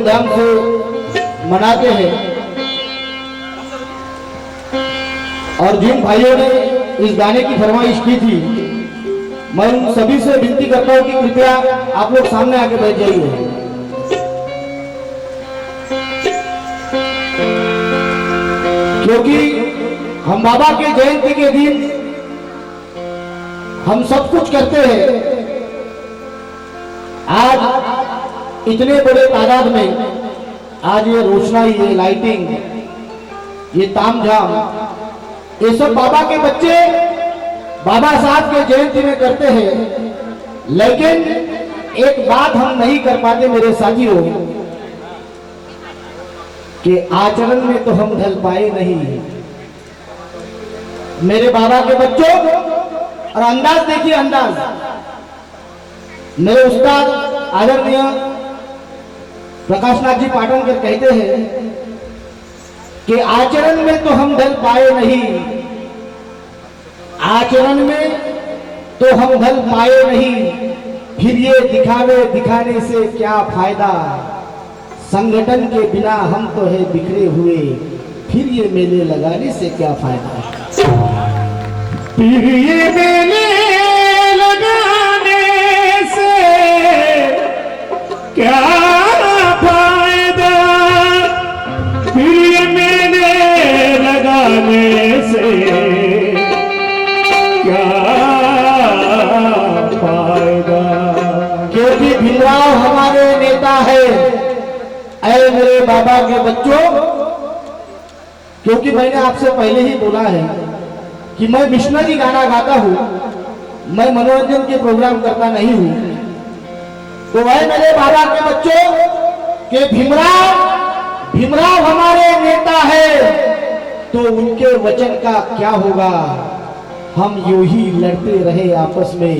धूमधाम से मनाते हैं। और जिन भाइयों ने इस गाने की फरमाइश की थी, मैं उन सभी से विनती करता हूं कि कृपया आप लोग सामने आके बैठ जाइए। क्योंकि हम बाबा के जयंती के दिन हम सब कुछ करते हैं। आज इतने बड़े तादाद में आज ये रोशनाई, ये लाइटिंग, ये तामझाम, ये सब बाबा के बच्चे बाबा साहब के जयंती में करते हैं। लेकिन एक बात हम नहीं कर पाते मेरे साथियों, कि आचरण में तो हम ढल पाए नहीं। मेरे बाबा के बच्चों, और अंदाज देखिए, अंदाज मेरे उस्ताद आदरणीय प्रकाश नाथ जी पाटनकर कहते हैं कि आचरण में तो हम ढल पाए नहीं, आचरण में तो हम ढल पाए नहीं, फिर ये दिखाने से क्या फायदा, संगठन के बिना हम तो है बिखरे हुए, फिर ये मेले लगाने से क्या फायदा, फिर ये मेले लगाने से क्या फायदा, फिर ये मेले लगाने से क्या फायदा। क्योंकि भीमराव हमारे नेता है। ऐ मेरे बाबा के बच्चों, क्योंकि मैंने आपसे पहले ही बोला है कि मैं मिशनरी गाना गाता हूं, मैं मनोरंजन के प्रोग्राम करता नहीं हूं। तो वह मेरे बाबा के बच्चों के भीमराव हमारे नेता है, तो उनके वचन का क्या होगा। हम यूं ही लड़ते रहे आपस में,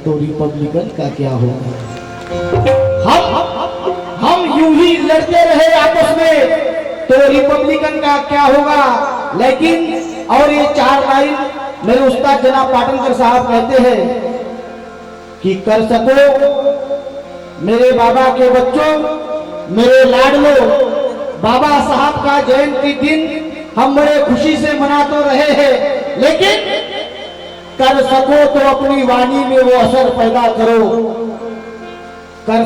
तो रिपब्लिकन का क्या होगा। हम यूं ही लड़ते रहे आपस में, तो रिपब्लिकन का क्या होगा। लेकिन और ये 4 लाइन मेरे उस्ताद जनाब पाटनकर साहब कहते हैं कि कर सको मेरे बाबा के बच्चों, मेरे लाडलो, बाबा साहब का जयंती दिन हम बड़े खुशी से मना तो रहे हैं, लेकिन कर सको तो अपनी वाणी में वो असर पैदा करो। कर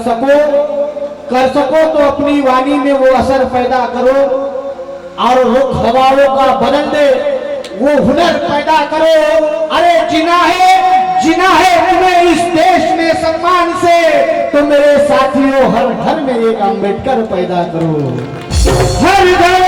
सको तो अपनी वाणी में वो असर पैदा करो, और रुख हवाओं का बदल दे वो हुनर पैदा करो। अरे जीना है तुम्हें इस देश में सम्मान से, तो मेरे साथियों हर घर में एक अम्बेडकर पैदा करो। हर घर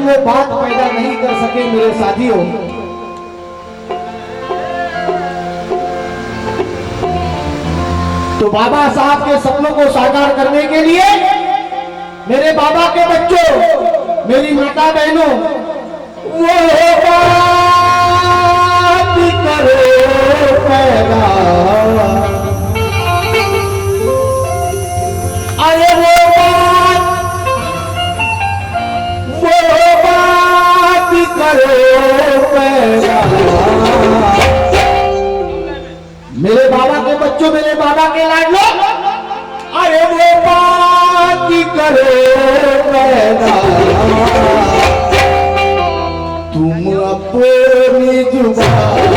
वो बात पैदा नहीं कर सके मेरे साथियों। तो बाबा साहब के सपनों को साकार करने के लिए मेरे बाबा के बच्चों, मेरी माता बहनों, वो बात करो पैदा, अरे वो बात करो पैदा। मेरे बाबा के बच्चों, मेरे बाबा के लाडलो, अरे वो बात करो पैदा, तुम अपनी जुबान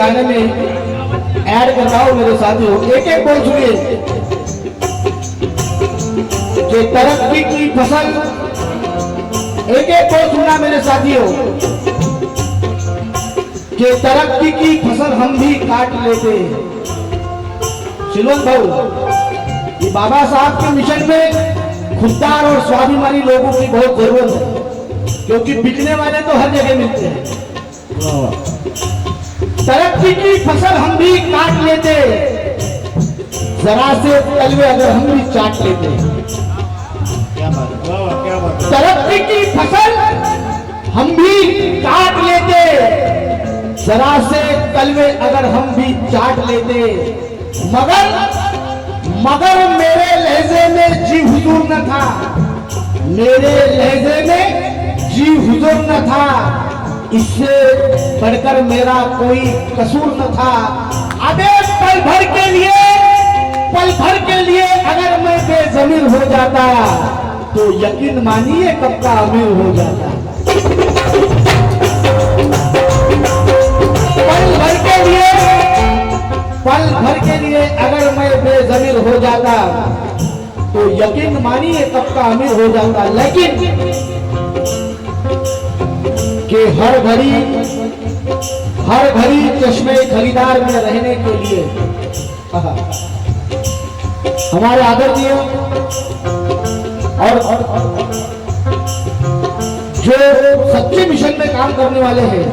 गाने में ऐड कर रहा हूं मेरे साथियों। एक एक बोल सुनिए कि तरक्की की फसल, एक एक बोल सुनना मेरे साथियों कि तरक्की की फसल हम भी काट लेते। शिलवंत भाऊ, ये बाबा साहब के मिशन में खुददार और स्वाभिमानी लोगों की बहुत जरूरत है, क्योंकि बिकने वाले तो हर जगह मिलते हैं। तरक्की की फसल हम भी काट लेते, जरा से तलवे अगर हम भी चाट लेते। क्या बात। तरक्की की फसल हम भी काट लेते, जरा से तलवे अगर हम भी चाट लेते। मगर मेरे लहजे में जी हुजूर न था, मेरे लहजे में जी हुजूर न था, इससे बढ़कर मेरा कोई कसूर न था। अबे पल भर के लिए अगर मैं बेजमीर हो जाता तो यकीन मानिए कब का अमीर हो जाता। पल भर के लिए अगर मैं बेजमीर हो जाता तो यकीन मानिए कब का अमीर हो जाता। लेकिन कि हर घड़ी चश्मे खरीदार में रहने के लिए हमारे आदरणीय और जो सच्चे मिशन में काम करने वाले हैं,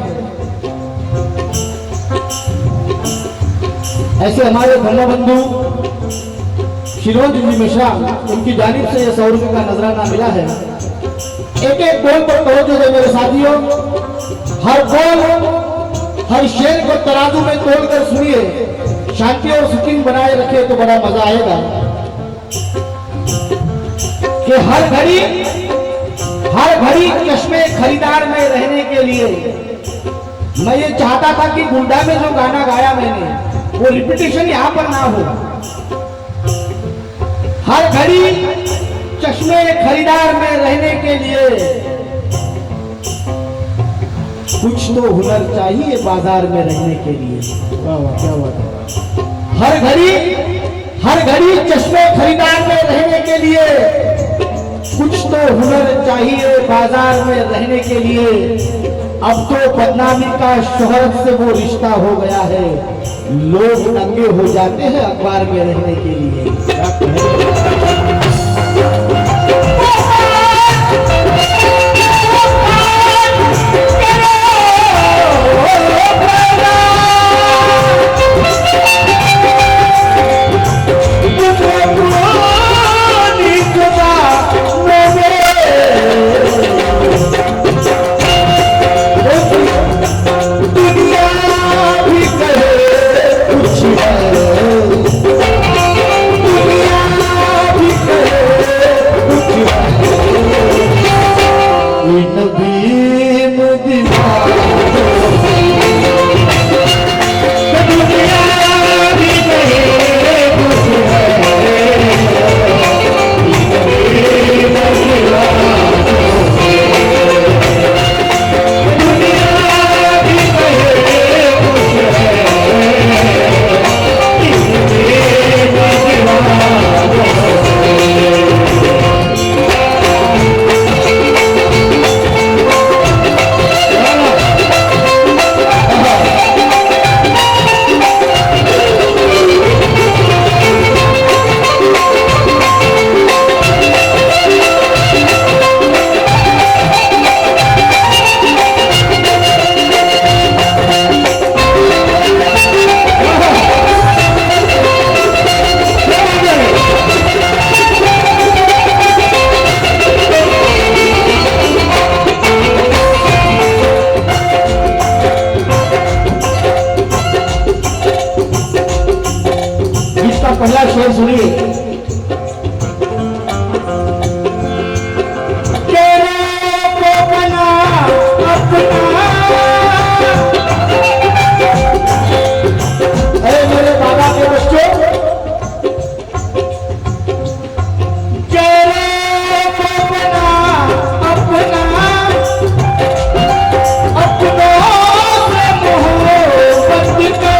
ऐसे हमारे धर्मबंधु शिरोज जी मिश्रा, उनकी जानिब से यह 100 रुपये का नजराना मिला है। एक एक बोल पर तवज्जो दे मेरे साथियों, हर बोल हर शेर को तराजू में तोड़कर सुनिए, शांति और सुकून बनाए रखे तो बड़ा मजा आएगा। कि हर घड़ी चश्मे खरीदार में रहने के लिए मैं ये चाहता था कि गुंडा में जो गाना गाया मैंने वो रिपीटेशन यहां पर ना हो। हर घड़ी चश्मे खरीदार में रहने के लिए कुछ तो हुनर चाहिए बाजार में रहने के लिए। क्या बात है। हर घड़ी चश्मे खरीदार में रहने के लिए कुछ तो हुनर चाहिए बाजार में रहने के लिए। अब तो बदनामी का शोहरत से वो रिश्ता हो गया है, लोग नंगे हो जाते हैं अखबार में रहने के लिए। पहला शेर सुनिए। अरे मेरे बाबा के बच्चों, अपनों से मोहब्बत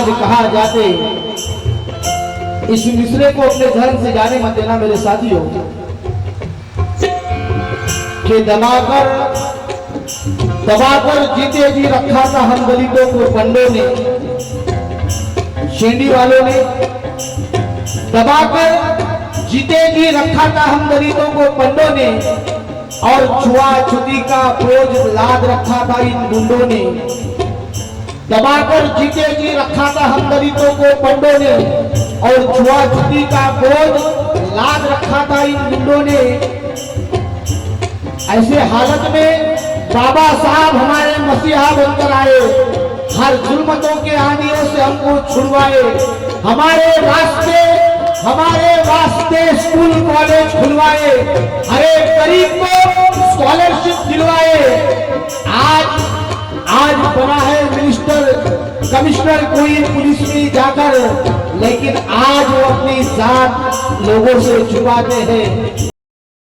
आज कहा जाते, इस मिसरे को अपने धर्म से जाने मत देना मेरे साथियों, कि दबाकर जीते जी रखा था हम दलितों को पंडों ने, शेंडी वालों ने दबाकर जीते जी रखा था हम दलितों को पंडों ने, और छुआछूती का बोझ लाद रखा था इन गुंडों ने। दबाकर जीते जी रखा था हम दलितों को पंडों ने, और छुआछूती का बोझ लाद रखा था इन गुंडों ने। ऐसे हालत में बाबा साहब हमारे मसीहा बनकर आए, हर जुल्मतों के आंधियों से हमको छुड़वाए, हमारे वास्ते स्कूल कॉलेज खुलवाए, हर एक गरीब को स्कॉलरशिप दिलवाए। आज बना है मिनिस्टर, कमिश्नर कोई पुलिस में जाकर, लेकिन आज वो अपनी जान लोगों से छुपाते हैं।